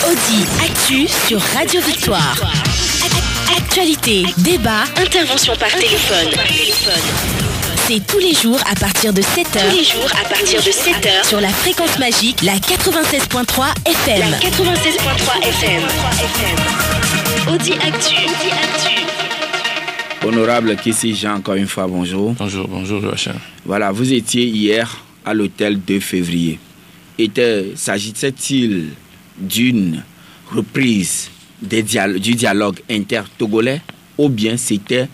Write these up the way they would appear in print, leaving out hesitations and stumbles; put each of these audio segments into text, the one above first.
Audi Actu sur Radio Victoire. Actualité, débat, intervention par téléphone. C'est tous les jours à partir de 7h. Sur la fréquence magique, la 96.3 FM. Audi Actu. Honorable Kessi Jean, encore une fois, bonjour. Bonjour, Joachim. Voilà, vous étiez hier à l'hôtel 2 février. S'agissait-il d'une reprise du dialogue inter-togolais ou bien c'était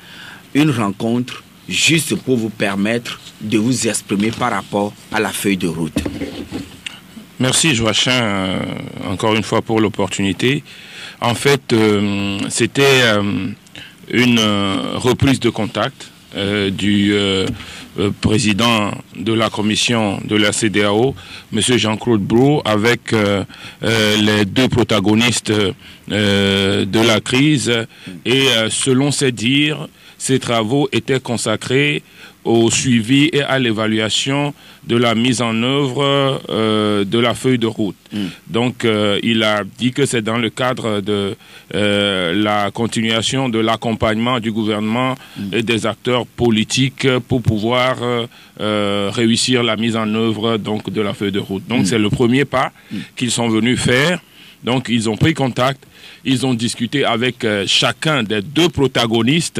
une rencontre juste pour vous permettre de vous exprimer par rapport à la feuille de route? Merci Joachim, encore une fois pour l'opportunité. En fait, c'était une reprise de contact du président de la commission de la CEDEAO, M. Jean-Claude Brou, avec les deux protagonistes de la crise. Et selon ses dires, ces travaux étaient consacrés au suivi et à l'évaluation de la mise en œuvre de la feuille de route. Donc, il a dit que c'est dans le cadre de la continuation de l'accompagnement du gouvernement et des acteurs politiques pour pouvoir réussir la mise en œuvre donc, de la feuille de route. Donc, c'est le premier pas qu'ils sont venus faire. Donc, ils ont pris contact. Ils ont discuté avec chacun des deux protagonistes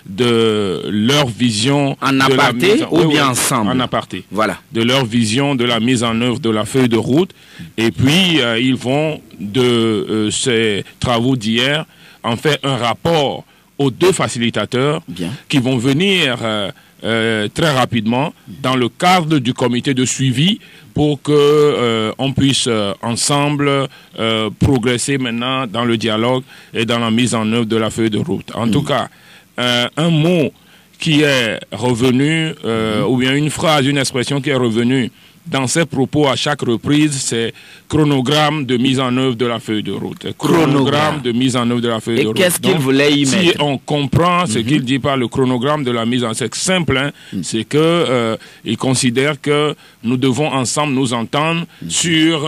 de leur vision. En aparté ou bien ensemble? En aparté. Voilà. De leur vision de la mise en œuvre de la feuille de route. Et puis, ils vont, de ces travaux d'hier, en faire un rapport aux deux facilitateurs qui vont venir très rapidement dans le cadre du comité de suivi pour que on puisse ensemble progresser maintenant dans le dialogue et dans la mise en œuvre de la feuille de route. En tout cas, un mot qui est revenu, ou bien une phrase, une expression qui est revenue dans ses propos à chaque reprise, c'est chronogramme de mise en œuvre de la feuille de route. Chronogramme de mise en œuvre de la feuille de route. Et qu'est-ce qu'il voulait y mettre? Si on comprend ce qu'il dit par le chronogramme de la mise en œuvre, c'est simple, hein, c'est que il considère que nous devons ensemble nous entendre sur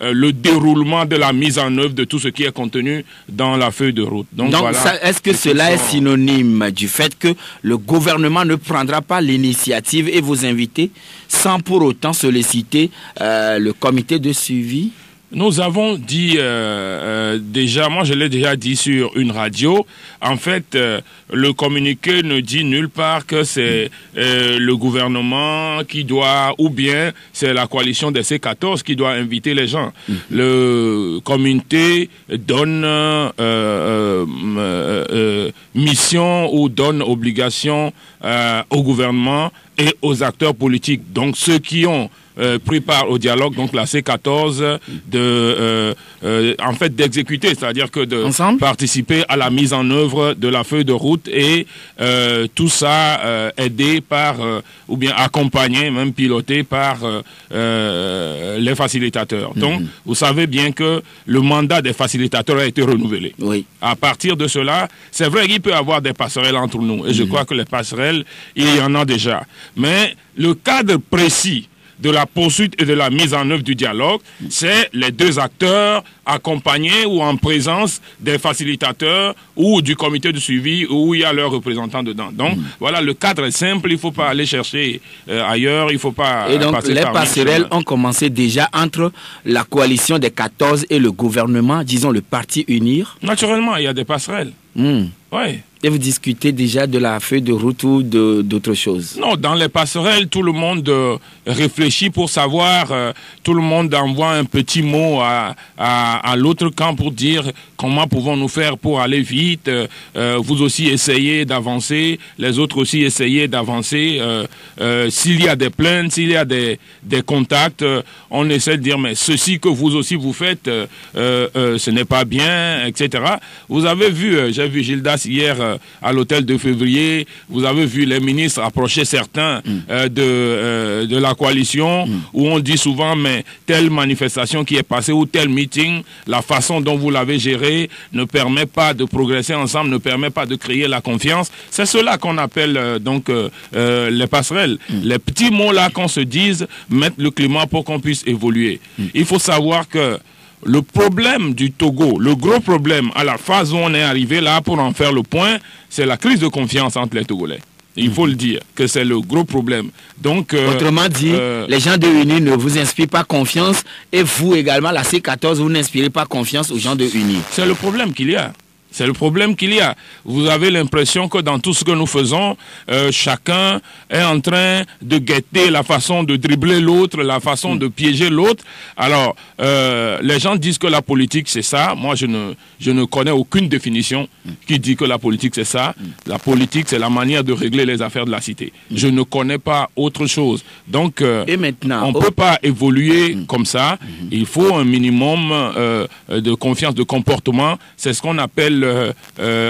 le déroulement de la mise en œuvre de tout ce qui est contenu dans la feuille de route. Donc voilà, est-ce que cela est synonyme du fait que le gouvernement ne prendra pas l'initiative et vous inviter sans pour autant solliciter le comité de suivi? Nous avons dit déjà, moi je l'ai déjà dit sur une radio, en fait le communiqué ne dit nulle part que c'est le gouvernement qui doit, ou bien c'est la coalition des C14 qui doit inviter les gens. Le comité donne mission ou donne obligation au gouvernement et aux acteurs politiques. Donc ceux qui ont pris part au dialogue, donc la C14, en fait d'exécuter, c'est-à-dire que de participer à la mise en œuvre de la feuille de route et tout ça aidé par, ou bien accompagné, même piloté par les facilitateurs. Donc, vous savez bien que le mandat des facilitateurs a été renouvelé. Oui. À partir de cela, c'est vrai qu'il peut y avoir des passerelles entre nous, et je crois que les passerelles, il y en a déjà. Mais le cadre précis de la poursuite et de la mise en œuvre du dialogue, c'est les deux acteurs accompagnés ou en présence des facilitateurs ou du comité de suivi où il y a leurs représentants dedans. Donc, voilà, le cadre est simple, il ne faut pas aller chercher ailleurs, il ne faut pas... Et donc, les passerelles ont commencé déjà entre la coalition des 14 et le gouvernement, disons le parti UNIR? Naturellement, il y a des passerelles. Oui. Et vous discutez déjà de la feuille de route ou d'autres choses? Non, dans les passerelles, tout le monde réfléchit pour savoir, tout le monde envoie un petit mot à l'autre camp pour dire comment pouvons-nous faire pour aller vite. Vous aussi essayez d'avancer, les autres aussi essayez d'avancer. S'il y a des plaintes, s'il y a des contacts, on essaie de dire mais ceci que vous aussi vous faites, ce n'est pas bien, etc. Vous avez vu, j'ai vu Gildas hier à l'hôtel 2 février, vous avez vu les ministres approcher certains de la coalition où on dit souvent mais telle manifestation qui est passée ou tel meeting, la façon dont vous l'avez géré ne permet pas de progresser ensemble, ne permet pas de créer la confiance. C'est cela qu'on appelle donc les passerelles. Les petits mots là qu'on se dise mettent le climat pour qu'on puisse évoluer. Il faut savoir que le problème du Togo, le gros problème à la phase où on est arrivé là pour en faire le point, c'est la crise de confiance entre les Togolais. Il faut le dire, que c'est le gros problème. Donc, autrement dit, les gens de UNI ne vous inspirent pas confiance et vous également, la C14, vous n'inspirez pas confiance aux gens de UNI. C'est le problème qu'il y a. C'est le problème qu'il y a. Vous avez l'impression que dans tout ce que nous faisons, chacun est en train de guetter la façon de dribbler l'autre, la façon de piéger l'autre. Alors, les gens disent que la politique, c'est ça. Moi, je ne connais aucune définition qui dit que la politique, c'est ça. La politique, c'est la manière de régler les affaires de la cité. Je ne connais pas autre chose. Donc, et maintenant, on ne peut pas évoluer comme ça. Il faut un minimum de confiance, de comportement. C'est ce qu'on appelle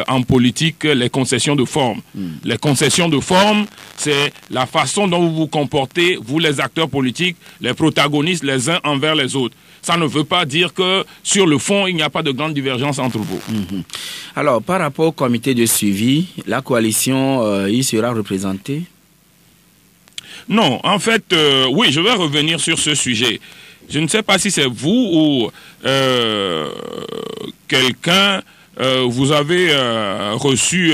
en politique les concessions de forme. Les concessions de forme, c'est la façon dont vous vous comportez, vous les acteurs politiques, les protagonistes les uns envers les autres. Ça ne veut pas dire que sur le fond, il n'y a pas de grande divergence entre vous. Alors, par rapport au comité de suivi, la coalition, il sera représentée? Non, en fait, oui, je vais revenir sur ce sujet. Je ne sais pas si c'est vous ou quelqu'un... vous avez reçu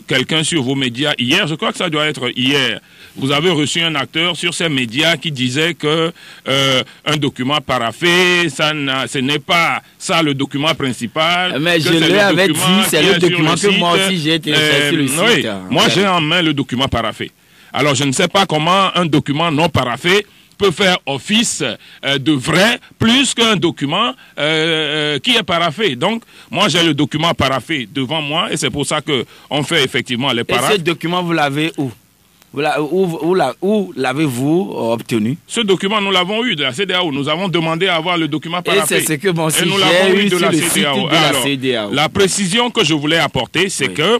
quelqu'un sur vos médias hier, je crois que ça doit être hier. Vous avez reçu un acteur sur ces médias qui disait que un document paraphé, ce n'est pas ça le document principal. Mais je lui avais dit, c'est le document que moi aussi j'ai téléchargé sur le site. Oui, moi j'ai en main le document paraphé. Alors je ne sais pas comment un document non paraphé peut faire office de vrai plus qu'un document qui est paraphé. Donc, moi, j'ai le document paraphé devant moi et c'est pour ça qu'on fait effectivement les paraphes. Et ce document, vous l'avez où? Où l'avez-vous obtenu? Ce document, nous l'avons eu de la CEDEAO. Nous avons demandé à avoir le document paraphé. Et c'est ce que mon et nous l'avons eu de la CEDEAO. Alors, la précision que je voulais apporter, c'est que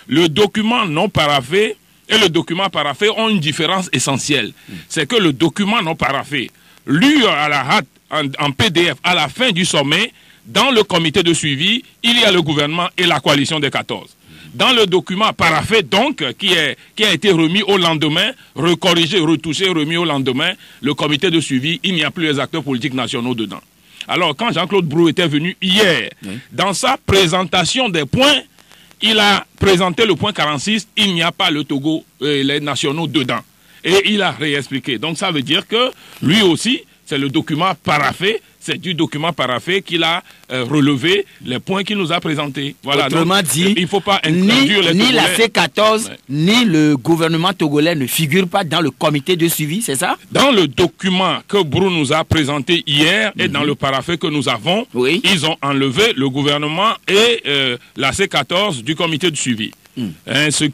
le document non paraphé et le document paraphé ont une différence essentielle. C'est que le document non paraphé, lu à la hâte en PDF à la fin du sommet, dans le comité de suivi, il y a le gouvernement et la coalition des 14. Dans le document paraphé, donc, qui a été remis au lendemain, recorrigé, retouché, remis au lendemain, le comité de suivi, il n'y a plus les acteurs politiques nationaux dedans. Alors, quand Jean-Claude Brou était venu hier, dans sa présentation des points, il a présenté le point 46, il n'y a pas le Togo et les nationaux dedans. Et il a réexpliqué. Donc ça veut dire que lui aussi, c'est le document paraphé, c'est du document paraphé qu'il a relevé les points qu'il nous a présentés. Voilà. Autrement dit, il faut pas ni la C14, ni le gouvernement togolais ne figurent pas dans le comité de suivi, c'est ça? Dans le document que Brou nous a présenté hier et dans le paraphé que nous avons, ils ont enlevé le gouvernement et la C14 du comité de suivi. Ce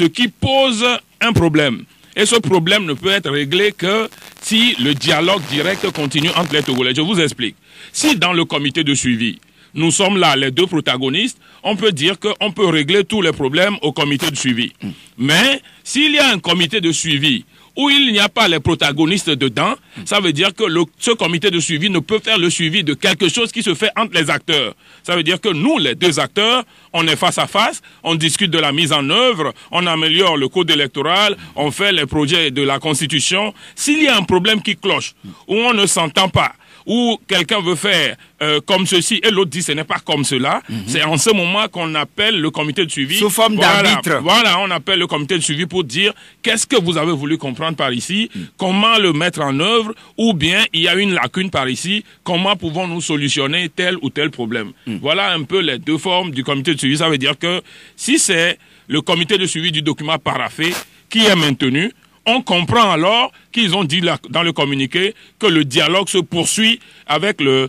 qui pose un problème. Et ce problème ne peut être réglé que si le dialogue direct continue entre les Togolais. Je vous explique. Si dans le comité de suivi, nous sommes là, les deux protagonistes, on peut dire qu'on peut régler tous les problèmes au comité de suivi. Mais s'il y a un comité de suivi où il n'y a pas les protagonistes dedans, ça veut dire que ce comité de suivi ne peut faire le suivi de quelque chose qui se fait entre les acteurs. Ça veut dire que nous, les deux acteurs, on est face à face, on discute de la mise en œuvre, on améliore le code électoral, on fait les projets de la Constitution. S'il y a un problème qui cloche, où on ne s'entend pas, où quelqu'un veut faire comme ceci et l'autre dit ce n'est pas comme cela, c'est en ce moment qu'on appelle le comité de suivi. Sous forme d'arbitre. Voilà, on appelle le comité de suivi pour dire qu'est-ce que vous avez voulu comprendre par ici, comment le mettre en œuvre, ou bien il y a une lacune par ici, comment pouvons-nous solutionner tel ou tel problème. Voilà un peu les deux formes du comité de suivi. Ça veut dire que si c'est le comité de suivi du document paraphé qui est maintenu, on comprend alors qu'ils ont dit dans le communiqué que le dialogue se poursuit avec la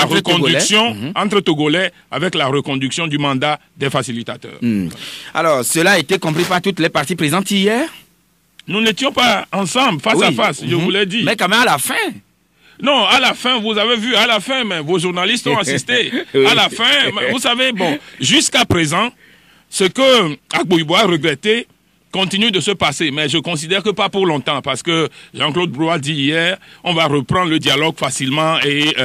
reconduction entre Togolais, avec la reconduction du mandat des facilitateurs. Alors, cela a été compris par toutes les parties présentes hier? Nous n'étions pas ensemble, face à face, je vous l'ai dit. Mais quand même à la fin. Non, à la fin, vous avez vu, à la fin, mais vos journalistes ont assisté. À la fin, vous savez, bon, jusqu'à présent, ce que Agbouibois a regretté, continue de se passer, mais je considère que pas pour longtemps, parce que Jean-Claude Brou a dit hier, on va reprendre le dialogue facilement et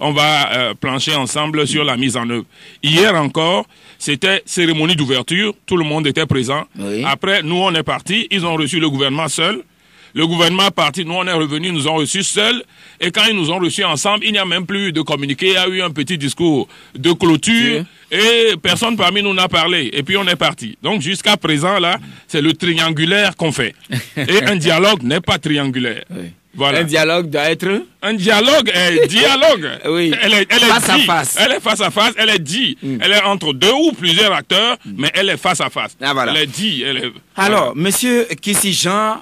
on va plancher ensemble sur la mise en œuvre. Hier encore, c'était cérémonie d'ouverture, tout le monde était présent. Après, nous on est partis, ils ont reçu le gouvernement seul. le gouvernement est parti, nous on est revenus, ils nous ont reçus seuls. Et quand ils nous ont reçus ensemble, il n'y a même plus eu de communiqué. Il y a eu un petit discours de clôture et personne parmi nous n'a parlé. Et puis on est parti. Donc jusqu'à présent, là, c'est le triangulaire qu'on fait. Et un dialogue n'est pas triangulaire. Oui. Voilà. Un dialogue doit être... Un dialogue est dialogue. Oui. Elle est face à dit. face. Elle est face à face, elle est dit. Elle est entre deux ou plusieurs acteurs, mais elle est face à face. Ah, voilà. Elle est dit. Alors, monsieur Kissi-Jean,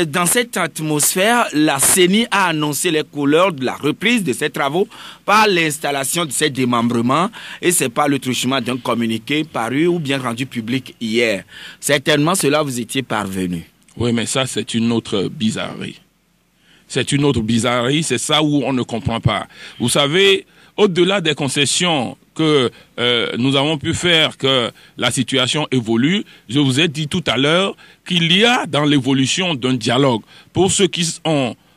dans cette atmosphère, la CENI a annoncé les couleurs de la reprise de ses travaux par l'installation de ses démembrements et c'est pas le truchement d'un communiqué paru ou bien rendu public hier. Certainement, cela vous étiez parvenu. Oui, mais ça, c'est une autre bizarrerie. C'est une autre bizarrerie, c'est ça où on ne comprend pas. Vous savez, au-delà des concessions que nous avons pu faire, que la situation évolue, je vous ai dit tout à l'heure qu'il y a dans l'évolution d'un dialogue, pour ceux qui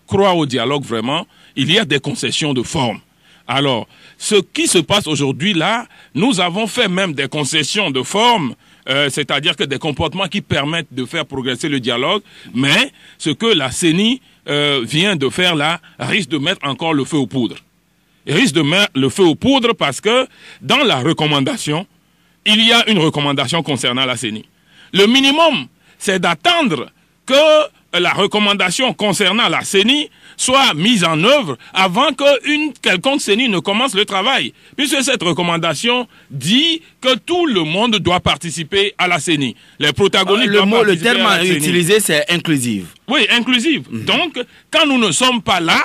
croient au dialogue vraiment, il y a des concessions de forme. Alors, ce qui se passe aujourd'hui là, nous avons fait même des concessions de forme, c'est-à-dire que des comportements qui permettent de faire progresser le dialogue, mais ce que la CENI vient de faire là, risque de mettre encore le feu aux poudres. Il risque de mettre le feu aux poudres parce que dans la recommandation, il y a une recommandation concernant la CENI. Le minimum, c'est d'attendre que la recommandation concernant la CENI soit mise en œuvre avant qu'une quelconque CENI ne commence le travail. Puisque cette recommandation dit que tout le monde doit participer à la CENI. Les protagonistes doivent participer à la CENI. Le terme utilisé, c'est inclusive. Oui, inclusive. Donc, quand nous ne sommes pas là,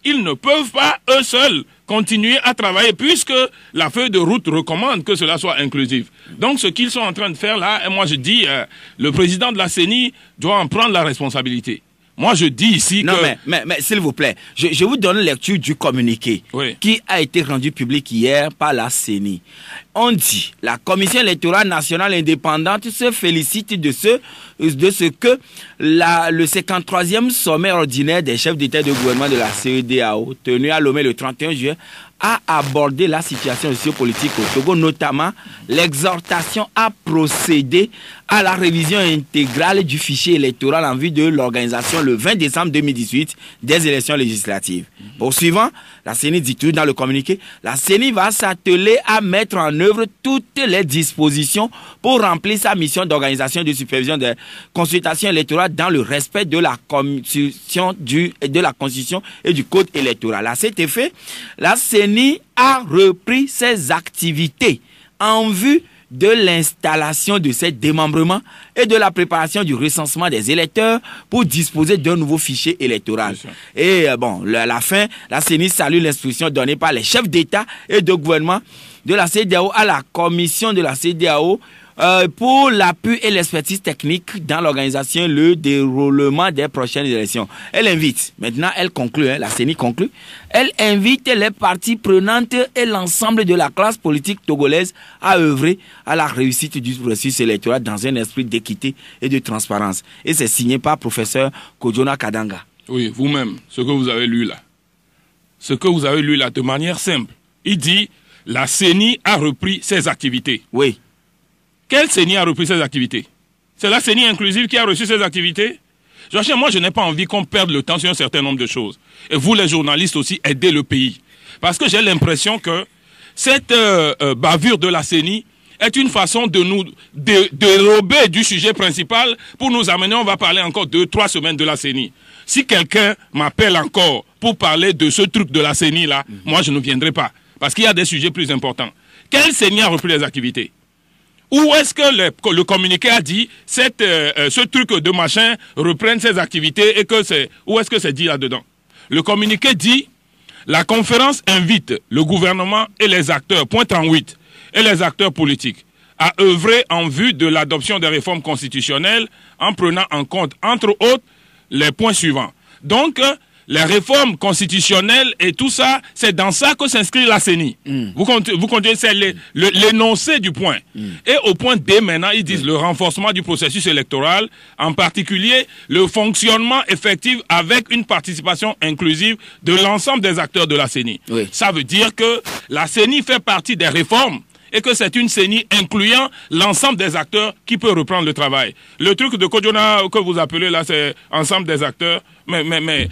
ils ne peuvent pas, eux seuls, continuer à travailler puisque la feuille de route recommande que cela soit inclusif. Donc, ce qu'ils sont en train de faire là, et moi je dis, le président de la CENI doit en prendre la responsabilité. Moi, je dis ici non, que... mais s'il vous plaît, je vous donne lecture du communiqué qui a été rendu public hier par la CENI. On dit, la Commission électorale nationale indépendante se félicite de ce que le 53e sommet ordinaire des chefs d'État et de gouvernement de la CEDEAO, tenu à Lomé le 31 juillet, a abordé la situation sociopolitique au Togo, notamment l'exhortation à procéder à la révision intégrale du fichier électoral en vue de l'organisation le 20 décembre 2018 des élections législatives. Poursuivant, la CENI dit tout dans le communiqué, la CENI va s'atteler à mettre en œuvre toutes les dispositions pour remplir sa mission d'organisation et de supervision des consultations électorales dans le respect de la Constitution et du Code électoral. À cet effet, la CENI a repris ses activités en vue de l'installation de ces démembrements et de la préparation du recensement des électeurs pour disposer d'un nouveau fichier électoral. Et bon, à la fin, la CENI salue l'instruction donnée par les chefs d'État et de gouvernement de la CEDEAO à la commission de la CEDEAO pour l'appui et l'expertise technique dans l'organisation et le déroulement des prochaines élections. Elle invite, maintenant elle conclut, la CENI conclut, elle invite les parties prenantes et l'ensemble de la classe politique togolaise à œuvrer à la réussite du processus électoral dans un esprit d'équité et de transparence. Et c'est signé par professeur Kojona Kadanga. Oui, vous-même, ce que vous avez lu là. Ce que vous avez lu là, de manière simple. Il dit, la CENI a repris ses activités. Oui. Quelle CENI a repris ses activités? C'est la CENI inclusive qui a reçu ses activités? Moi, je n'ai pas envie qu'on perde le temps sur un certain nombre de choses. Et vous, les journalistes aussi, aidez le pays. Parce que j'ai l'impression que cette bavure de la CENI est une façon de nous dérober du sujet principal pour nous amener, on va parler encore 2-3 semaines de la CENI. Si quelqu'un m'appelle encore pour parler de ce truc de la CENI là, moi je ne viendrai pas. Parce qu'il y a des sujets plus importants. Quelle CENI a repris les activités? Où est-ce que le communiqué a dit ce truc de machin reprenne ses activités et que c'est... Où est-ce que c'est dit là-dedans? Le communiqué dit la conférence invite le gouvernement et les acteurs, point 38, et les acteurs politiques à œuvrer en vue de l'adoption des réformes constitutionnelles en prenant en compte, entre autres, les points suivants. Donc, les réformes constitutionnelles et tout ça, c'est dans ça que s'inscrit la CENI. Vous continuez, c'est l'énoncé du point. Et au point D, maintenant, ils disent le renforcement du processus électoral, en particulier le fonctionnement effectif avec une participation inclusive de l'ensemble des acteurs de la CENI. Ça veut dire que la CENI fait partie des réformes et que c'est une CENI incluant l'ensemble des acteurs qui peut reprendre le travail. Le truc de Kojona que vous appelez là, c'est ensemble des acteurs. Mais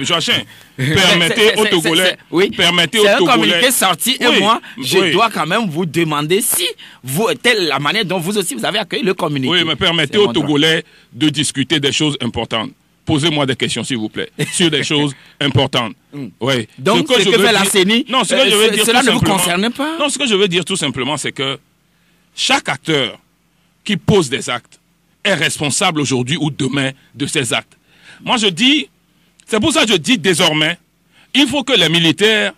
Joachim, permettez aux Togolais... permettez aux Togolais... C'est un communiqué sorti et moi, je dois quand même vous demander si, telle la manière dont vous aussi vous avez accueilli le communiqué. Oui, mais permettez aux Togolais de discuter des choses importantes. Posez-moi des questions, s'il vous plaît, sur des choses importantes. Oui. Donc, ce que fait la CENI, non, ce que je veux dire cela ne vous concerne pas? Non, ce que je veux dire tout simplement, c'est que chaque acteur qui pose des actes est responsable aujourd'hui ou demain de ces actes. Moi, je dis, c'est pour ça que je dis désormais, il faut que les militaires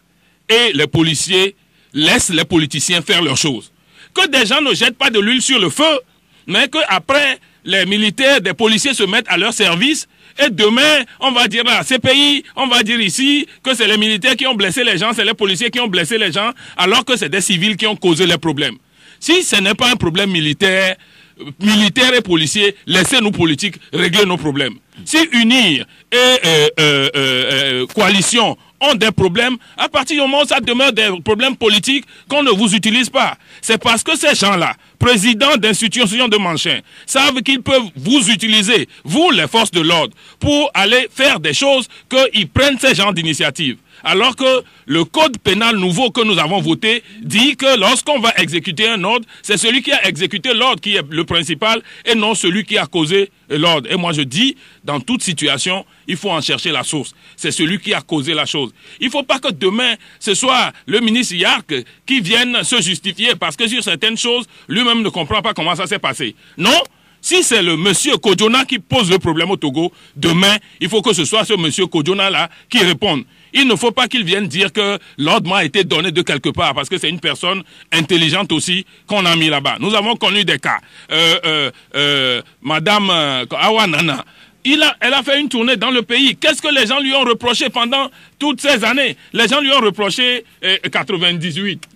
et les policiers laissent les politiciens faire leurs choses. Que des gens ne jettent pas de l'huile sur le feu, mais qu'après, les militaires, des policiers se mettent à leur service. Et demain, on va dire à ces pays, on va dire ici que c'est les militaires qui ont blessé les gens, c'est les policiers qui ont blessé les gens, alors que c'est des civils qui ont causé les problèmes. Si ce n'est pas un problème militaire et policiers, laissez-nous politiques régler nos problèmes. Si UNIR et coalition ont des problèmes, à partir du moment où ça demeure des problèmes politiques, qu'on ne vous utilise pas. C'est parce que ces gens-là, présidents d'institutions de Manchin, savent qu'ils peuvent vous utiliser, vous les forces de l'ordre, pour aller faire des choses qu'ils prennent ces genres d'initiatives. Alors que le code pénal nouveau que nous avons voté dit que lorsqu'on va exécuter un ordre, c'est celui qui a exécuté l'ordre qui est le principal et non celui qui a causé l'ordre. Et moi je dis, dans toute situation, il faut en chercher la source. C'est celui qui a causé la chose. Il ne faut pas que demain, ce soit le ministre Yark qui vienne se justifier parce que sur certaines choses, lui-même ne comprend pas comment ça s'est passé. Non. Si c'est le monsieur Kojona qui pose le problème au Togo, demain, il faut que ce soit ce monsieur Kojona-là qui réponde. Il ne faut pas qu'il vienne dire que l'ordre m'a été donné de quelque part, parce que c'est une personne intelligente aussi qu'on a mis là-bas. Nous avons connu des cas. Madame Awanana, elle a fait une tournée dans le pays. Qu'est-ce que les gens lui ont reproché pendant toutes ces années? Les gens lui ont reproché 98.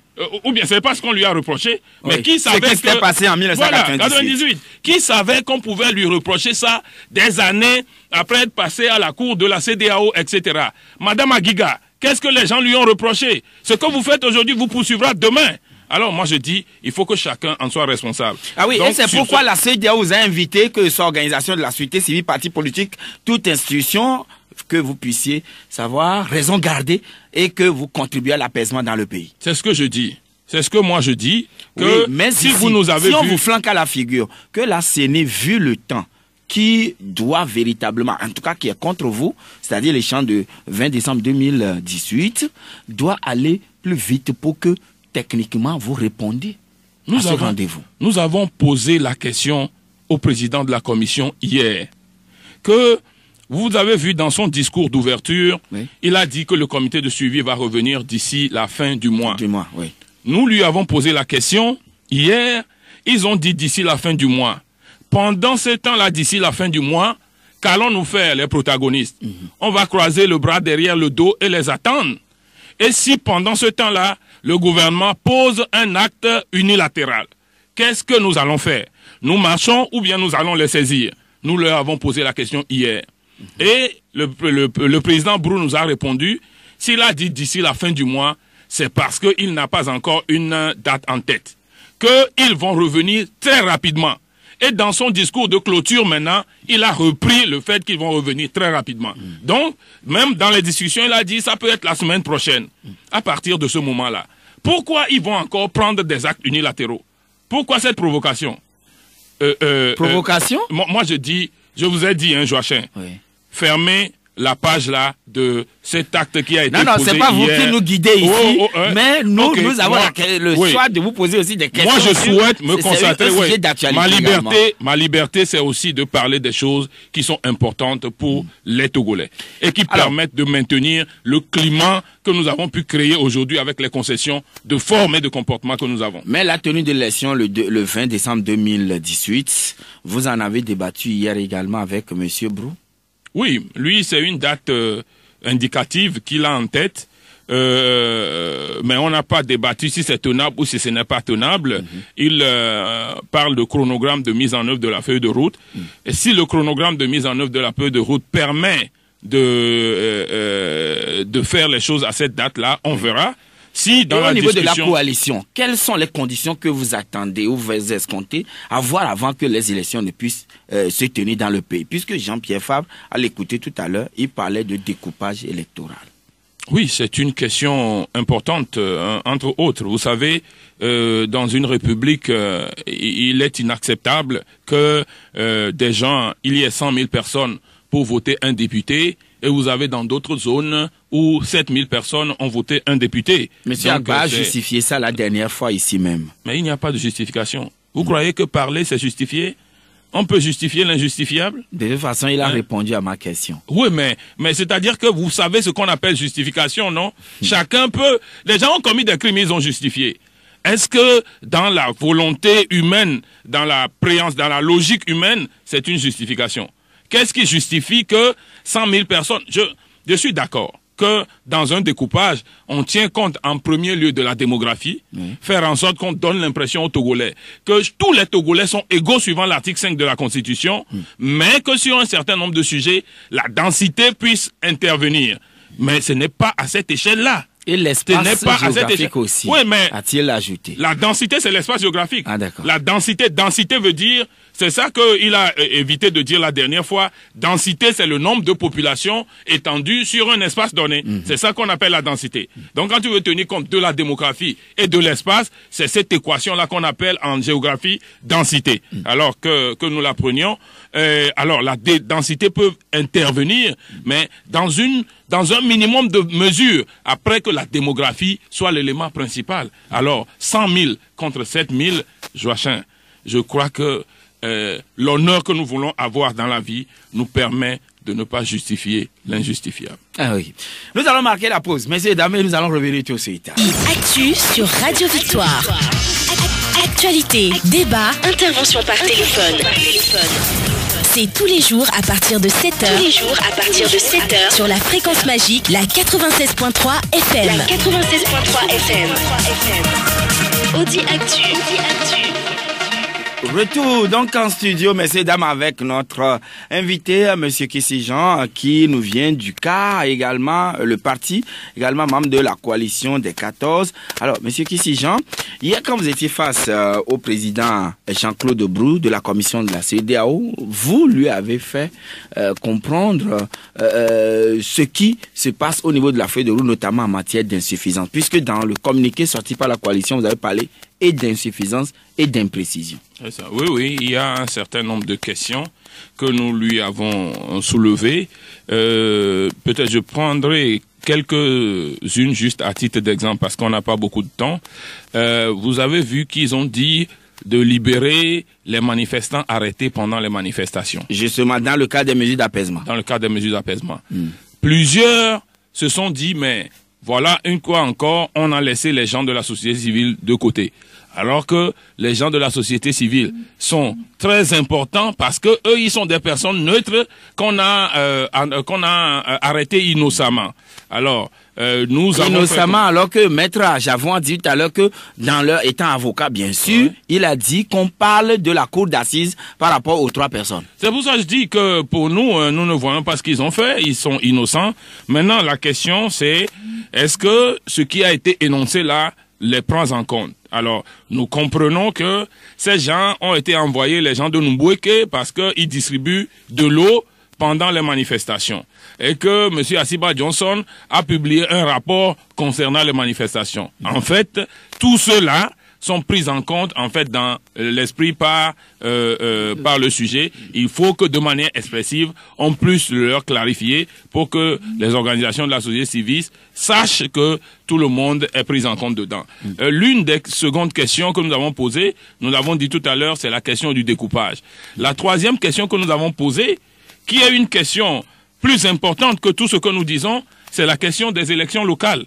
Ou bien c'est pas ce qu'on lui a reproché, mais qui savait qu'est-ce qui s'est passé en 1998. Voilà, 98. Qui savait qu'on pouvait lui reprocher ça des années après être passé à la cour de la CEDEAO, etc. Madame Aguiga, qu'est-ce que les gens lui ont reproché? Ce que vous faites aujourd'hui vous poursuivra demain. Alors moi je dis, il faut que chacun en soit responsable. Ah oui, donc, et c'est pourquoi la CEDEAO vous a invité, que cette organisation de la société civile, parti politique, toute institution, que vous puissiez savoir, raison garder et que vous contribuez à l'apaisement dans le pays. C'est ce que je dis. C'est ce que moi je dis. Que oui, mais si vous nous avez on vous flanque à la figure, que la CENI, vu le temps, qui doit véritablement, en tout cas qui est contre vous, c'est-à-dire les champs de 20 décembre 2018, doit aller plus vite pour que techniquement vous répondiez à ce rendez-vous. Nous avons posé la question au président de la commission hier, que vous avez vu dans son discours d'ouverture, oui. Il a dit que le comité de suivi va revenir d'ici la fin du mois. Oui. Nous lui avons posé la question hier, ils ont dit d'ici la fin du mois. Pendant ce temps-là, d'ici la fin du mois, qu'allons-nous faire les protagonistes? On va croiser le bras derrière le dos et les attendre. Et si pendant ce temps-là, le gouvernement pose un acte unilatéral, qu'est-ce que nous allons faire? Nous marchons ou bien nous allons les saisir? Nous leur avons posé la question hier. Et le président Brou nous a répondu, s'il a dit d'ici la fin du mois, c'est parce qu'il n'a pas encore une date en tête. Qu'ils vont revenir très rapidement. Et dans son discours de clôture maintenant, il a repris le fait qu'ils vont revenir très rapidement. Donc, même dans les discussions, il a dit ça peut être la semaine prochaine, à partir de ce moment-là. Pourquoi ils vont encore prendre des actes unilatéraux? Pourquoi cette provocation? Provocation? Moi, je vous ai dit, Joachim, oui. Fermez la page là de cet acte qui a été posé hier. Non, c'est pas vous qui nous guidez ici, mais nous avons le choix de vous poser aussi des questions. Moi, je souhaite me concentrer. Ma liberté, c'est aussi de parler des choses qui sont importantes pour les Togolais et qui permettent de maintenir le climat que nous avons pu créer aujourd'hui avec les concessions de forme et de comportement que nous avons. Mais la tenue de l'élection le 20 décembre 2018, vous en avez débattu hier également avec M. Brou? Oui, lui, c'est une date indicative qu'il a en tête, mais on n'a pas débattu si c'est tenable ou si ce n'est pas tenable. Il parle de chronogramme de mise en œuvre de la feuille de route. Et si le chronogramme de mise en œuvre de la feuille de route permet de faire les choses à cette date-là, on verra. Si dans au niveau de la discussion... coalition, quelles sont les conditions que vous attendez ou vous escomptez avoir avant que les élections ne puissent se tenir dans le pays? Puisque Jean-Pierre Fabre, à l'écouter tout à l'heure, il parlait de découpage électoral. Oui, c'est une question importante, entre autres. Vous savez, dans une république, il est inacceptable que des gens, il y ait 100 000 personnes pour voter un député, et vous avez dans d'autres zones où 7 000 personnes ont voté un député. Monsieur Agba a justifié ça la dernière fois ici même. Mais il n'y a pas de justification. Vous croyez que parler, c'est justifier? On peut justifier l'injustifiable? De toute façon, il a répondu à ma question. Oui, mais c'est-à-dire que vous savez ce qu'on appelle justification, non? Chacun peut... Les gens ont commis des crimes, ils ont justifié. Est-ce que dans la volonté humaine, dans la préance, dans la logique humaine, c'est une justification? Qu'est-ce qui justifie que 100 000 personnes... Je suis d'accord que dans un découpage, on tient compte en premier lieu de la démographie, faire en sorte qu'on donne l'impression aux Togolais que tous les Togolais sont égaux suivant l'article 5 de la Constitution, mais que sur un certain nombre de sujets, la densité puisse intervenir. Mais ce n'est pas à cette échelle-là. Et l'espace géographique aussi, oui, mais a-t-il ajouté? La densité, c'est l'espace géographique. Ah, d'accord. La densité veut dire, c'est ça qu'il a évité de dire la dernière fois, densité, c'est le nombre de populations étendues sur un espace donné. C'est ça qu'on appelle la densité. Donc, quand tu veux tenir compte de la démographie et de l'espace, c'est cette équation-là qu'on appelle en géographie densité. Alors que nous la prenions, alors la densité peut intervenir, mais dans un minimum de mesures, après que la démographie soit l'élément principal. Alors, 100 000 contre 7 000, Joachim, je crois que l'honneur que nous voulons avoir dans la vie nous permet de ne pas justifier l'injustifiable. Ah oui. Nous allons marquer la pause. Messieurs et dames, nous allons revenir tout de suite. Actu sur Radio Victoire. Actualité, débat, intervention par téléphone. C'est tous les jours à partir de 7h. Tous les jours à partir de 7h sur la fréquence magique, la 96.3 FM. La 96.3 FM. Audi Actu. Retour donc en studio, messieurs et dames, avec notre invité, monsieur Kissi-Jean, qui nous vient du CAR, également le parti, également membre de la coalition des 14. Alors, monsieur Kissi-Jean, hier quand vous étiez face au président Jean-Claude Brou de la commission de la CEDEAO, vous lui avez fait comprendre ce qui se passe au niveau de la feuille de route, notamment en matière d'insuffisance, puisque dans le communiqué sorti par la coalition, vous avez parlé et d'insuffisance et d'imprécision. Oui, il y a un certain nombre de questions que nous lui avons soulevées. Peut-être je prendrai quelques-unes juste à titre d'exemple parce qu'on n'a pas beaucoup de temps. Vous avez vu qu'ils ont dit de libérer les manifestants arrêtés pendant les manifestations. Justement, dans le cadre des mesures d'apaisement. Dans le cadre des mesures d'apaisement. Plusieurs se sont dit, mais voilà, une fois encore, on a laissé les gens de la société civile de côté. Alors que les gens de la société civile sont très importants parce que eux, ils sont des personnes neutres qu'on a arrêtés innocemment. Alors, nous avons innocemment, alors que Maître Javon a dit tout à l'heure que, dans leur étant avocat, bien sûr, il a dit qu'on parle de la cour d'assises par rapport aux 3 personnes. C'est pour ça que je dis que pour nous, nous ne voyons pas ce qu'ils ont fait. Ils sont innocents. Maintenant, la question, c'est est-ce que ce qui a été énoncé là les prend en compte? Alors, nous comprenons que ces gens ont été envoyés, les gens de Numbweke, parce qu'ils distribuent de l'eau pendant les manifestations. Et que M. Asiba Johnson a publié un rapport concernant les manifestations. En fait, tout cela sont pris en compte en fait dans l'esprit par le sujet. Il faut que de manière expressive, on puisse leur clarifier pour que les organisations de la société civile sachent que tout le monde est pris en compte dedans. L'une des secondes questions que nous avons posées, nous l'avons dit tout à l'heure, c'est la question du découpage. La troisième question que nous avons posée, qui est une question plus importante que tout ce que nous disons, c'est la question des élections locales.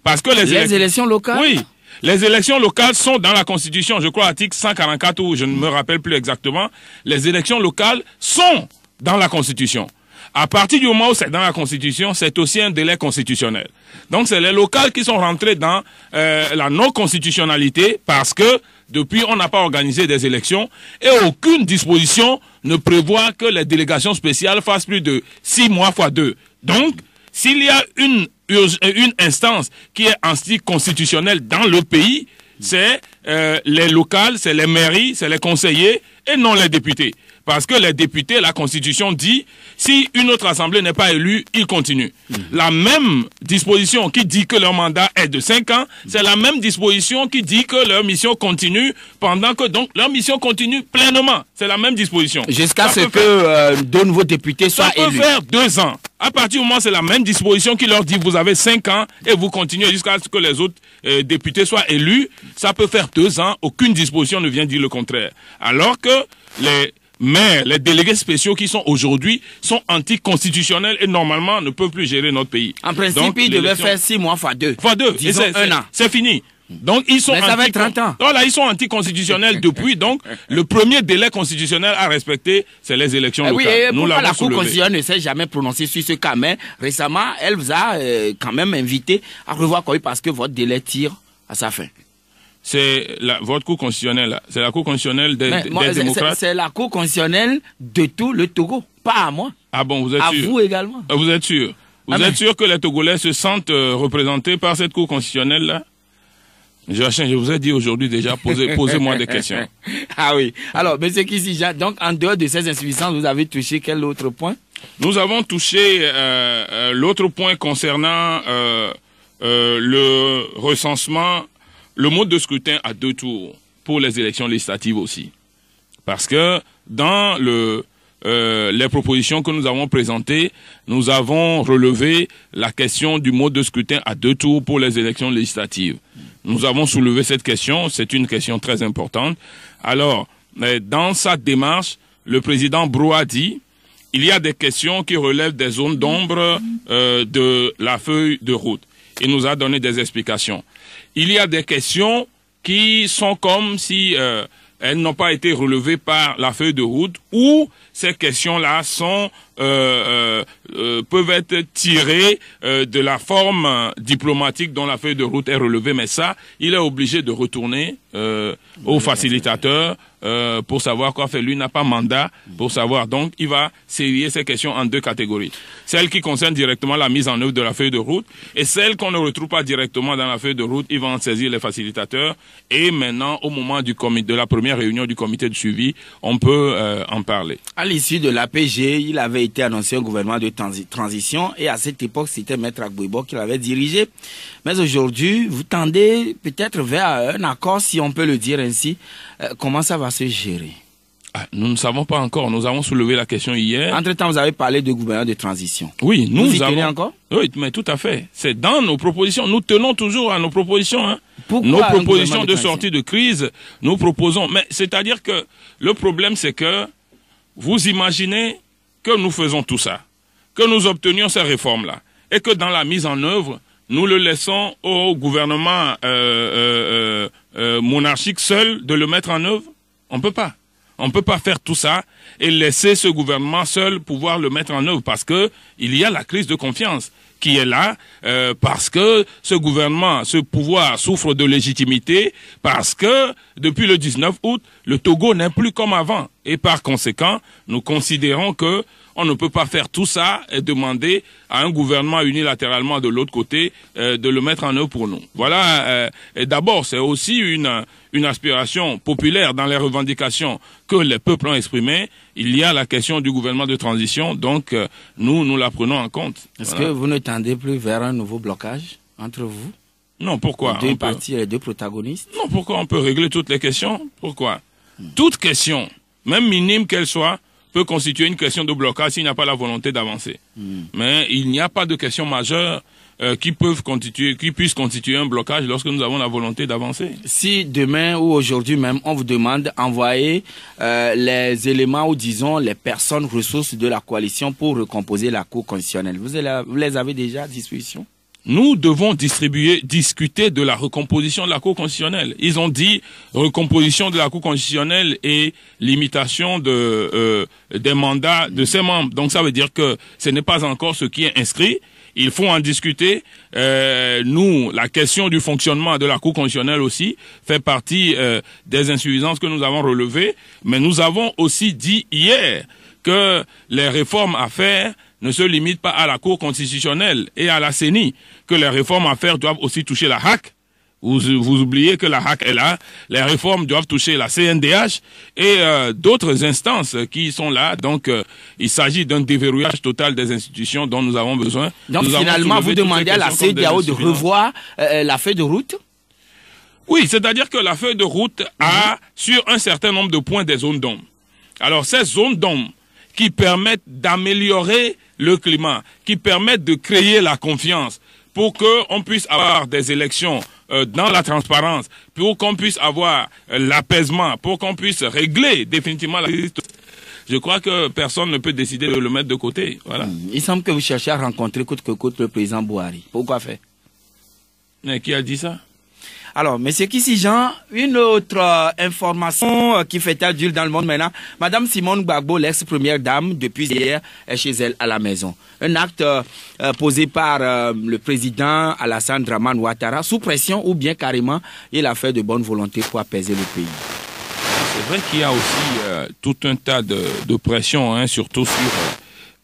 Parce que les élections locales? Oui. Les élections locales sont dans la Constitution, je crois, article 144, ou je ne me rappelle plus exactement. Les élections locales sont dans la Constitution. À partir du moment où c'est dans la Constitution, c'est aussi un délai constitutionnel. Donc, c'est les locales qui sont rentrées dans la non-constitutionnalité parce que, depuis, on n'a pas organisé des élections et aucune disposition ne prévoit que les délégations spéciales fassent plus de 6 mois x 2. Donc, s'il y a une une instance qui est anticonstitutionnelle dans le pays, c'est les locales, c'est les mairies, c'est les conseillers et non les députés. Parce que les députés, la Constitution dit, si une autre assemblée n'est pas élue, ils continuent. La même disposition qui dit que leur mandat est de 5 ans, c'est la même disposition qui dit que leur mission continue pendant que donc leur mission continue pleinement. C'est la même disposition. Jusqu'à ce que deux nouveaux députés soient élus. Ça peut faire 2 ans. À partir du moment où c'est la même disposition qui leur dit vous avez 5 ans et vous continuez jusqu'à ce que les autres députés soient élus, ça peut faire 2 ans. Aucune disposition ne vient dire le contraire. Alors que les délégués spéciaux qui sont aujourd'hui sont anticonstitutionnels et normalement ne peuvent plus gérer notre pays. En principe, donc, ils devaient faire 6 mois fois 2. Fois 2. Disons et 1 an. C'est fini. Donc ils sont ça va être 30 ans. Voilà, ils sont anticonstitutionnels depuis. Donc le premier délai constitutionnel à respecter, c'est les élections locales. Oui, et pourquoi la Cour constitutionnelle ne s'est jamais prononcée sur ce cas? Mais récemment, elle vous a quand même invité à revoir quoi, parce que votre délai tire à sa fin. C'est votre Cour constitutionnelle, c'est la Cour constitutionnelle des démocrates. C'est la Cour constitutionnelle de tout le Togo, pas à moi. Ah bon, vous êtes sûr? À vous également. Vous êtes sûr? Vous êtes sûr que les Togolais se sentent représentés par cette Cour constitutionnelle-là? Joachim, je vous ai dit aujourd'hui déjà, posez-moi des questions. Ah oui. Alors, M. Kissija, donc en dehors de ces insuffisances, vous avez touché quel autre point? Nous avons touché l'autre point concernant le recensement, le mode de scrutin à 2 tours pour les élections législatives aussi. Parce que dans les propositions que nous avons présentées, nous avons relevé la question du mode de scrutin à 2 tours pour les élections législatives. Nous avons soulevé cette question, c'est une question très importante. Alors, dans sa démarche, le président Broa dit, il y a des questions qui relèvent des zones d'ombre de la feuille de route. Il nous a donné des explications. Il y a des questions qui sont comme si elles n'ont pas été relevées par la feuille de route, ou ces questions-là sont peuvent être tirées de la forme diplomatique dont la feuille de route est relevée. Mais ça, il est obligé de retourner au facilitateur pour savoir quoi faire. Lui n'a pas mandat pour savoir. Donc, il va série ces questions en 2 catégories. Celles qui concernent directement la mise en œuvre de la feuille de route et celles qu'on ne retrouve pas directement dans la feuille de route, il va en saisir les facilitateurs. Et maintenant, au moment de la première réunion du comité de suivi, on peut en parler. À l'issue de l'APG, il avait été annoncé un gouvernement de transition et à cette époque, c'était Maître Agbouibo qui l'avait dirigé. Mais aujourd'hui, vous tendez peut-être vers un accord, si on peut le dire ainsi. Comment ça va se gérer? Nous ne savons pas encore. Nous avons soulevé la question hier. Entre-temps, vous avez parlé de gouvernement de transition. Oui, vous y tenez encore? Oui, mais tout à fait. C'est dans nos propositions. Nous tenons toujours à nos propositions. Hein. Pourquoi nos propositions de sortie de crise, nous proposons. Mais c'est-à-dire que le problème, c'est que vous imaginez que nous faisons tout ça, que nous obtenions ces réformes-là, et que dans la mise en œuvre, nous le laissons au gouvernement monarchique seul de le mettre en œuvre. On peut pas. On peut pas faire tout ça et laisser ce gouvernement seul pouvoir le mettre en œuvre parce que il y a la crise de confiance qui est là, parce que ce gouvernement, ce pouvoir souffre de légitimité, parce que depuis le 19 août, le Togo n'est plus comme avant. Et par conséquent, nous considérons que on ne peut pas faire tout ça et demander à un gouvernement unilatéralement de l'autre côté de le mettre en œuvre pour nous. Voilà. Et d'abord, c'est aussi une aspiration populaire dans les revendications que les peuples ont exprimées. Il y a la question du gouvernement de transition, donc nous la prenons en compte. Est-ce que vous ne tendez plus vers un nouveau blocage entre vous? Non, pourquoi? Les 2 partis et les 2 protagonistes? Non, pourquoi? On peut régler toutes les questions. Pourquoi? Toute question, même minime qu'elle soit, peut constituer une question de blocage s'il n'y a pas la volonté d'avancer. Mais il n'y a pas de question majeure qui puisse constituer un blocage lorsque nous avons la volonté d'avancer. Si demain ou aujourd'hui même, on vous demande d'envoyer les éléments ou disons les personnes ressources de la coalition pour recomposer la Cour constitutionnelle, vous les avez déjà à disposition? Nous devons discuter de la recomposition de la Cour constitutionnelle. Ils ont dit recomposition de la Cour constitutionnelle et limitation des mandats de ses membres. Donc ça veut dire que ce n'est pas encore ce qui est inscrit. Il faut en discuter. La question du fonctionnement de la Cour constitutionnelle aussi fait partie des insuffisances que nous avons relevées. Mais nous avons aussi dit hier que les réformes à faire ne se limitent pas à la Cour constitutionnelle et à la CENI, que les réformes à faire doivent aussi toucher la HAC. Vous oubliez que la HAC est là, les réformes doivent toucher la CNDH et d'autres instances qui sont là. Donc, il s'agit d'un déverrouillage total des institutions dont nous avons besoin. Donc, finalement, vous demandez à la CEDEAO de revoir la feuille de route? Oui, c'est-à-dire que la feuille de route a, sur un certain nombre de points, des zones d'ombre. Alors, ces zones d'ombre qui permettent d'améliorer le climat, qui permettent de créer la confiance, pour qu'on puisse avoir des élections dans la transparence, pour qu'on puisse avoir l'apaisement, pour qu'on puisse régler définitivement la crise. Je crois que personne ne peut décider de le mettre de côté. Voilà. Il semble que vous cherchez à rencontrer coûte que coûte le président Buhari. Pourquoi faire? Mais qui a dit ça? Alors, M. Kissi-Jean, une autre information qui fait état d'huile dans le monde maintenant. Madame Simone Gbagbo, l'ex-première dame, depuis hier, est chez elle à la maison. Un acte posé par le président Alassane Dramane Ouattara, sous pression ou bien carrément, il a fait de bonne volonté pour apaiser le pays. C'est vrai qu'il y a aussi tout un tas de pression, hein, surtout sur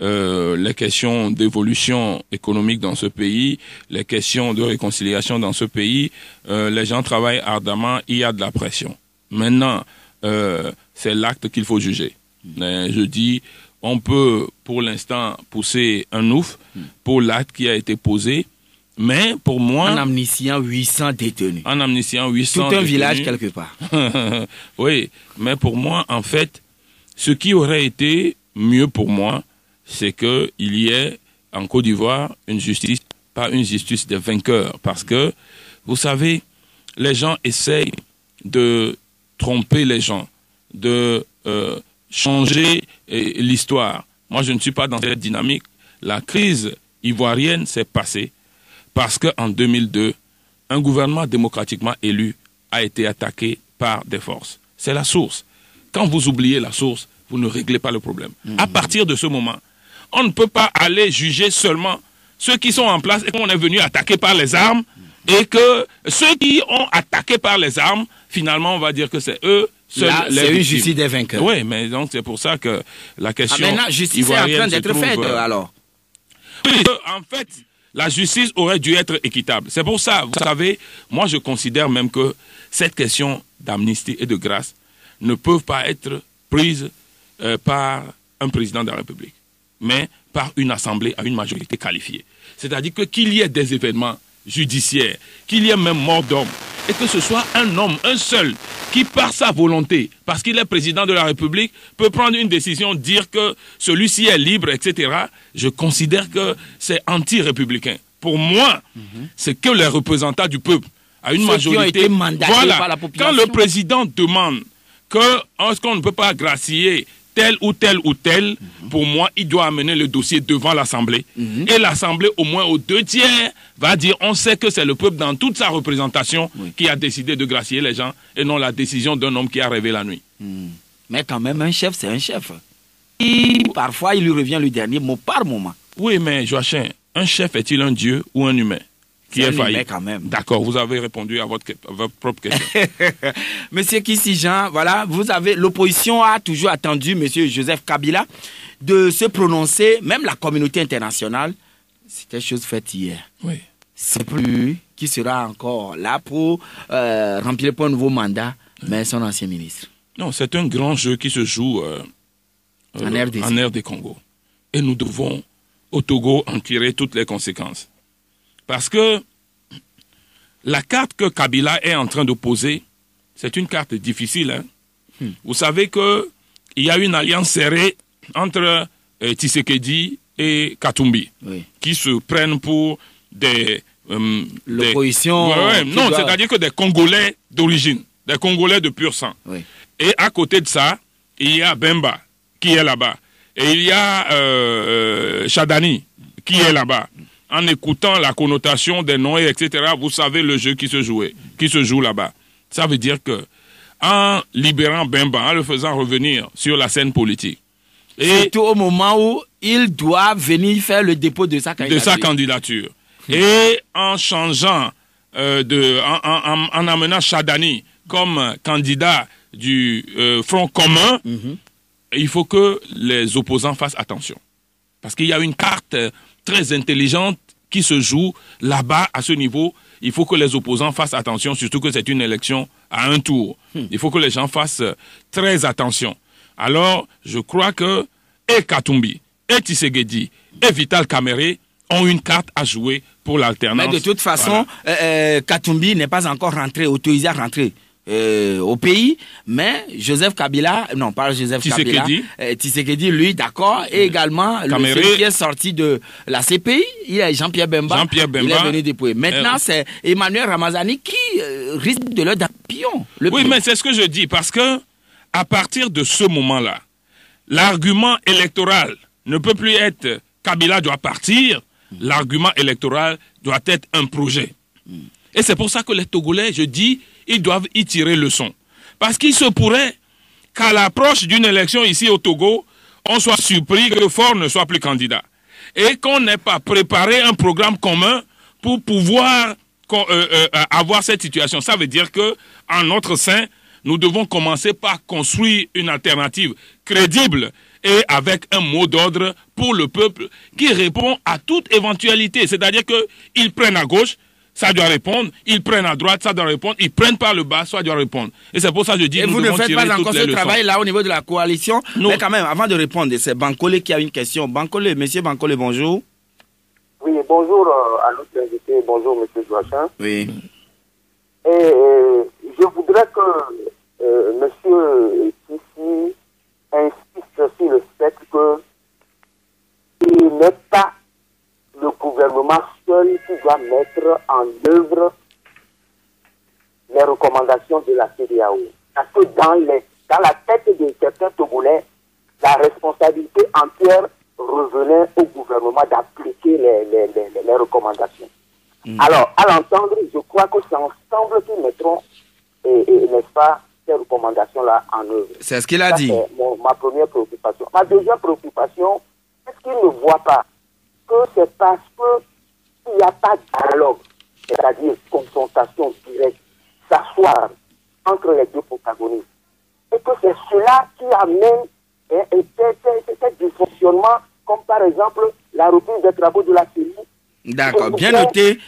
les questions d'évolution économique dans ce pays, les questions de réconciliation dans ce pays. Les gens travaillent ardemment, il y a de la pression. Maintenant, c'est l'acte qu'il faut juger. Je dis, on peut pour l'instant pousser un ouf pour l'acte qui a été posé, mais pour moi... En amnistiant 800 détenus. En amnistiant 800 tout un détenus, village quelque part. Oui, mais pour moi, en fait, ce qui aurait été mieux pour moi, c'est qu'il y ait en Côte d'Ivoire une justice, pas une justice des vainqueurs. Parce que, vous savez, les gens essayent de tromper les gens, de changer l'histoire. Moi, je ne suis pas dans cette dynamique. La crise ivoirienne s'est passée parce qu'en 2002, un gouvernement démocratiquement élu a été attaqué par des forces. C'est la source. Quand vous oubliez la source, vous ne réglez pas le problème. À partir de ce moment, on ne peut pas aller juger seulement ceux qui sont en place et qu'on est venu attaquer par les armes et que ceux qui ont attaqué par les armes, finalement, on va dire que c'est eux seuls. Là, c'est une justice des vainqueurs. Oui, mais donc c'est pour ça que la question maintenant, justice est en train d'être faite, alors. Oui, en fait, la justice aurait dû être équitable. C'est pour ça, vous savez, moi je considère même que cette question d'amnistie et de grâce ne peuvent pas être prises par un président de la République, mais par une assemblée à une majorité qualifiée. C'est-à-dire que qu'il y ait des événements judiciaires, qu'il y ait même mort d'homme, et que ce soit un homme, un seul, qui par sa volonté, parce qu'il est président de la République, peut prendre une décision, dire que celui-ci est libre, etc. Je considère que c'est anti-républicain. Pour moi, c'est que les représentants du peuple, à une majorité... Qui ont été mandatés voilà, par la population. quand le président demande qu'on ne peut pas gracier tel ou tel ou tel, pour moi, il doit amener le dossier devant l'Assemblée. Et l'Assemblée, au moins aux 2/3, va dire, on sait que c'est le peuple dans toute sa représentation qui a décidé de gracier les gens et non la décision d'un homme qui a rêvé la nuit. Mais quand même, un chef, c'est un chef. Et parfois, il lui revient le dernier mot par moment. Oui, mais Joachim, un chef est-il un dieu ou un humain qui est failli? Quand même. D'accord, vous avez répondu à votre propre question. Monsieur Kissi-Jean, voilà, l'opposition a toujours attendu Monsieur Joseph Kabila de se prononcer, même la communauté internationale. C'était chose faite hier. Oui. C'est plus lui qui sera encore là pour remplir pour un nouveau mandat, mais son ancien ministre. Non, c'est un grand jeu qui se joue en RD Congo. Et nous devons, au Togo, en tirer toutes les conséquences. Parce que la carte que Kabila est en train de poser, c'est une carte difficile. Hein? Vous savez qu'il y a une alliance serrée entre Tshisekedi et Katumbi, qui se prennent pour l'opposition. Non, c'est-à-dire que des Congolais d'origine, des Congolais de pur sang. Oui. Et à côté de ça, il y a Bemba, qui est là-bas. Et il y a Chadani, qui est là-bas. En écoutant la connotation des noms, etc., vous savez le jeu qui se joue là-bas. Ça veut dire que, en libérant Bemba, en le faisant revenir sur la scène politique. Et surtout au moment où il doit venir faire le dépôt de sa candidature. Et en changeant, en amenant Chadani comme candidat du Front commun, il faut que les opposants fassent attention. Parce qu'il y a une carte très intelligente qui se joue là-bas à ce niveau. Il faut que les opposants fassent attention, surtout que c'est une élection à un tour. Il faut que les gens fassent très attention. Alors, je crois que et Katumbi, et Tshisekedi, et Vital Kamerhe ont une carte à jouer pour l'alternance. Mais de toute façon, Katumbi n'est pas encore autorisé à rentrer au pays, mais Joseph Kabila, non pas Joseph Kabila, Tshisekedi, lui, d'accord, et également celui qui est sorti de la CPI, il y a Jean-Pierre Bemba, il est venu dépouiller. Maintenant, c'est Emmanuel Ramazani qui risque de leur pion. Oui, mais c'est ce que je dis, parce que à partir de ce moment-là, l'argument électoral ne peut plus être Kabila doit partir, l'argument électoral doit être un projet. Et c'est pour ça que les Togolais, je dis, ils doivent y tirer leçon. Parce qu'il se pourrait qu'à l'approche d'une élection ici au Togo, on soit surpris que Faure ne soit plus candidat. Et qu'on n'ait pas préparé un programme commun pour pouvoir avoir cette situation. Ça veut dire que en notre sein, nous devons commencer par construire une alternative crédible et avec un mot d'ordre pour le peuple qui répond à toute éventualité. C'est-à-dire qu'ils prennent à gauche, ça doit répondre, ils prennent à droite, ça doit répondre, ils prennent par le bas, ça doit répondre. Et c'est pour ça que je dis, et vous ne faites pas encore ce travail-là au niveau de la coalition. Non. Mais quand même, avant de répondre, c'est Bankole qui a une question. Bankole, monsieur Bankole, bonjour. Oui, bonjour à notre invité, bonjour monsieur Joachim. Oui. Et je voudrais que monsieur Tissi insiste sur le fait que il n'est pas le gouvernement seul qui doit mettre en œuvre les recommandations de la CEDEAO. Parce que dans la tête de certains Togolais, la responsabilité entière revenait au gouvernement d'appliquer les recommandations. Alors, à l'entendre, je crois que c'est ensemble qu'ils mettront, n'est-ce pas, ces recommandations-là en œuvre. C'est ce qu'il a dit. C'est ma première préoccupation. Ma deuxième préoccupation, est-ce qu'il ne voit pas que c'est parce qu'il n'y a pas de dialogue, c'est-à-dire confrontation directe, s'asseoir entre les deux protagonistes, et que c'est cela qui amène cet dysfonctionnement, comme par exemple la reprise des travaux de la CENI. D'accord, bien noté.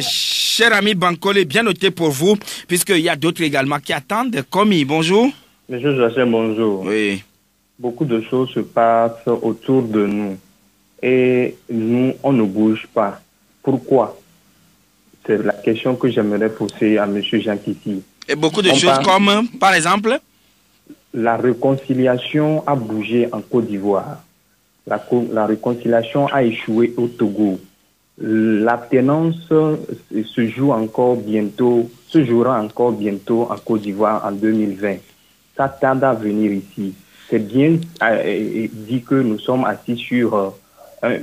Cher ami Bankole, bien noté pour vous, puisqu'il y a d'autres également qui attendent. Commis, bonjour. Monsieur Joachim, bonjour. Oui. Beaucoup de choses se passent autour de nous. Et nous, on ne bouge pas. Pourquoi? C'est la question que j'aimerais poser à M. Jean Kissi. Et beaucoup de choses comme, par exemple? La réconciliation a bougé en Côte d'Ivoire. La réconciliation a échoué au Togo. L'alternance se jouera encore bientôt en Côte d'Ivoire en 2020. Ça tarde à venir ici. C'est bien dit que nous sommes assis sur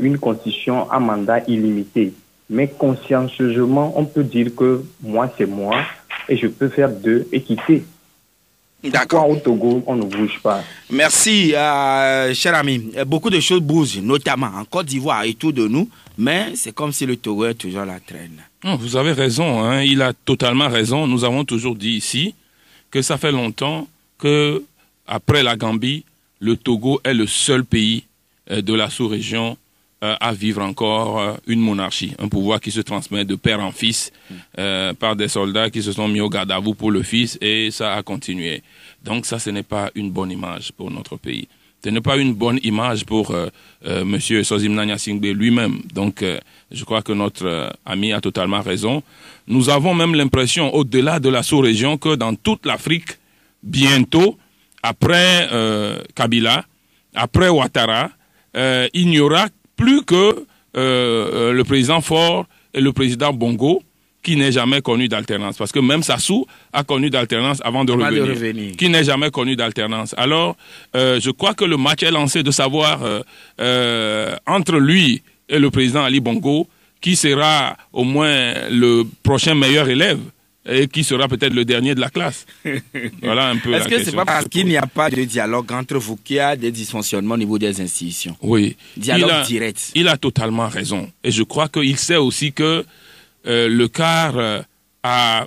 une constitution à mandat illimité. Mais consciencieusement, on peut dire que moi, c'est moi, et je peux faire deux et quitter. D'accord. Au Togo, on ne bouge pas. Merci, cher ami. Beaucoup de choses bougent, notamment en Côte d'Ivoire et tout de nous, mais c'est comme si le Togo est toujours la traîne. Non, vous avez raison, hein, il a totalement raison. Nous avons toujours dit ici que ça fait longtemps que, après la Gambie, le Togo est le seul pays de la sous-région à vivre encore une monarchie, un pouvoir qui se transmet de père en fils par des soldats qui se sont mis au garde à vous pour le fils, et ça a continué. Donc ça, ce n'est pas une bonne image pour notre pays. Ce n'est pas une bonne image pour M. Sozimna Nyasingbe lui-même. Donc je crois que notre ami a totalement raison. Nous avons même l'impression, au-delà de la sous-région, que dans toute l'Afrique, bientôt, après Kabila, après Ouattara, il n'y aura plus que le président Faure et le président Bongo, qui n'est jamais connu d'alternance. Parce que même Sassou a connu d'alternance avant de revenir. Qui n'est jamais connu d'alternance. Alors, je crois que le match est lancé de savoir entre lui et le président Ali Bongo, qui sera au moins le prochain meilleur élève et qui sera peut-être le dernier de la classe. Voilà un peu la question. Est-ce que c'est pas parce qu'il n'y a pas de dialogue entre vous qu'il y a des dysfonctionnements au niveau des institutions? Oui. Dialogue direct. Il a totalement raison. Et je crois qu'il sait aussi que le CAR a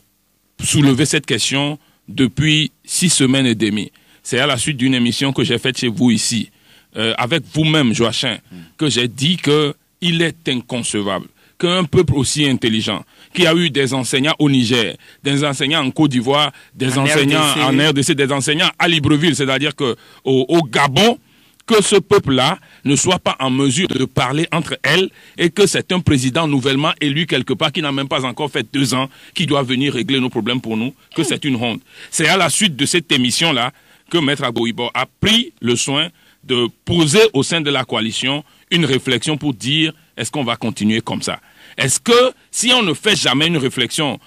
soulevé cette question depuis 6 semaines et demie. C'est à la suite d'une émission que j'ai faite chez vous ici, avec vous-même, Joachim, que j'ai dit qu'il est inconcevable qu'un peuple aussi intelligent, qui a eu des enseignants au Niger, des enseignants en Côte d'Ivoire, des enseignants en RDC, des enseignants à Libreville, c'est-à-dire qu'au Gabon, que ce peuple-là ne soit pas en mesure de parler entre elles et que c'est un président nouvellement élu quelque part qui n'a même pas encore fait 2 ans, qui doit venir régler nos problèmes pour nous, que c'est une honte. C'est à la suite de cette émission-là que Maître Agbo-Ibor a pris le soin de poser au sein de la coalition une réflexion pour dire est-ce qu'on va continuer comme ça? Est-ce que si on ne fait jamais une réflexion,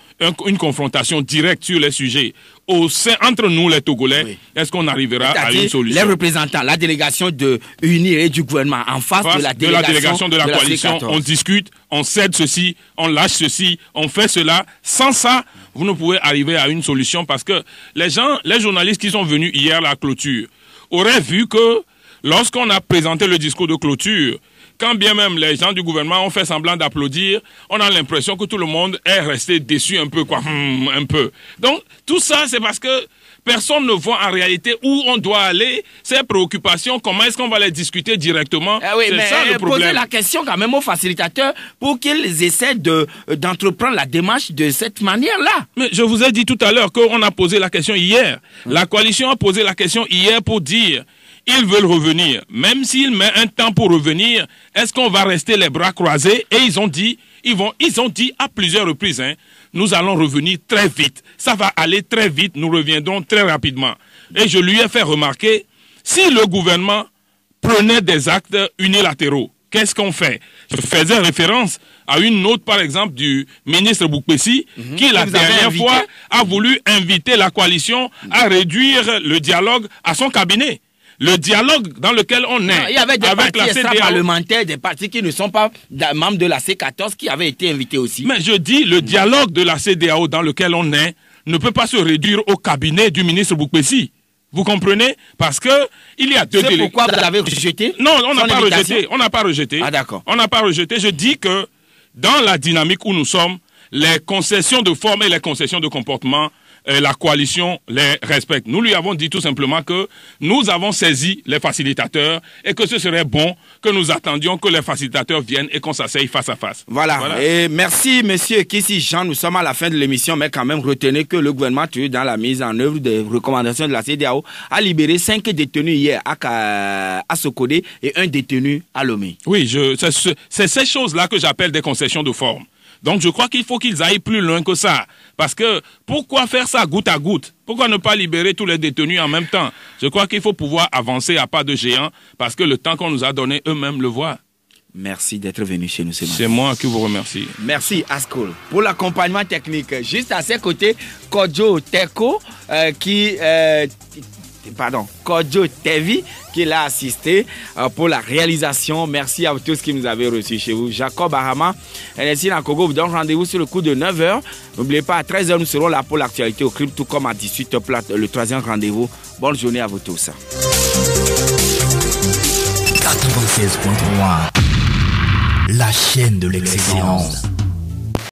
une confrontation directe sur les sujets entre nous les Togolais, oui, est-ce qu'on arrivera à une solution? Les représentants, la délégation de UNIR et du gouvernement en face de la délégation de la coalition, on discute, on cède ceci, on lâche ceci, on fait cela. Sans ça, vous ne pouvez arriver à une solution parce que les journalistes qui sont venus hier à la clôture auraient vu que lorsqu'on a présenté le discours de clôture, quand bien même les gens du gouvernement ont fait semblant d'applaudir, on a l'impression que tout le monde est resté déçu un peu, quoi. Un peu. Donc, tout ça, c'est parce que personne ne voit en réalité où on doit aller, ces préoccupations, comment est-ce qu'on va les discuter directement. Oui, c'est ça le problème. Poser la question quand même aux facilitateurs pour qu'ils essaient d'entreprendre la démarche de cette manière-là. Mais je vous ai dit tout à l'heure qu'on a posé la question hier. La coalition a posé la question hier pour dire... Ils veulent revenir. Même s'ils mettent un temps pour revenir, est-ce qu'on va rester les bras croisés? Et ils ont dit à plusieurs reprises, nous allons revenir très vite. Ça va aller très vite, nous reviendrons très rapidement. Et je lui ai fait remarquer, si le gouvernement prenait des actes unilatéraux, qu'est-ce qu'on fait? Je faisais référence à une note, par exemple, du ministre Boukpessi, qui la dernière fois a voulu inviter la coalition à réduire le dialogue à son cabinet. Le dialogue dans lequel on est, il y avait des partis extra-parlementaires, des partis qui ne sont pas membres de la C14 qui avaient été invités aussi. Mais je dis, le dialogue de la CEDEAO dans lequel on est ne peut pas se réduire au cabinet du ministre Boukpessi. Vous comprenez? Parce que il y a 2 délégués. Pourquoi vous l'avez rejeté? Non, on n'a pas rejeté. On n'a pas rejeté. Ah d'accord. On n'a pas rejeté. Je dis que dans la dynamique où nous sommes, les concessions de forme et les concessions de comportement, la coalition les respecte. Nous lui avons dit tout simplement que nous avons saisi les facilitateurs et que ce serait bon que nous attendions que les facilitateurs viennent et qu'on s'asseye face à face. Voilà. Et merci, monsieur Kissi Jean. Nous sommes à la fin de l'émission, mais quand même, retenez que le gouvernement, dans la mise en œuvre des recommandations de la CEDEAO, a libéré 5 détenus hier à Sokodé et 1 détenu à Lomé. Oui, c'est ces choses-là que j'appelle des concessions de forme. Donc je crois qu'il faut qu'ils aillent plus loin que ça. Parce que pourquoi faire ça goutte à goutte? Pourquoi ne pas libérer tous les détenus en même temps? Je crois qu'il faut pouvoir avancer à pas de géant parce que le temps qu'on nous a donné, eux-mêmes le voient. Merci d'être venu chez nous ce matin. C'est moi qui vous remercie. Merci Askol pour l'accompagnement technique. Juste à ses côtés, Kodjo Teko Kodjo Tevi qui l'a assisté pour la réalisation. Merci à vous tous qui nous avez reçus chez vous. Jacob Ahama, NSI Nakogo vous donne rendez-vous sur le coup de 9h. N'oubliez pas, à 13h, nous serons là pour l'actualité au crime, tout comme à 18h, le 3e rendez-vous. Bonne journée à vous tous. 96.3, la chaîne de l'excellence.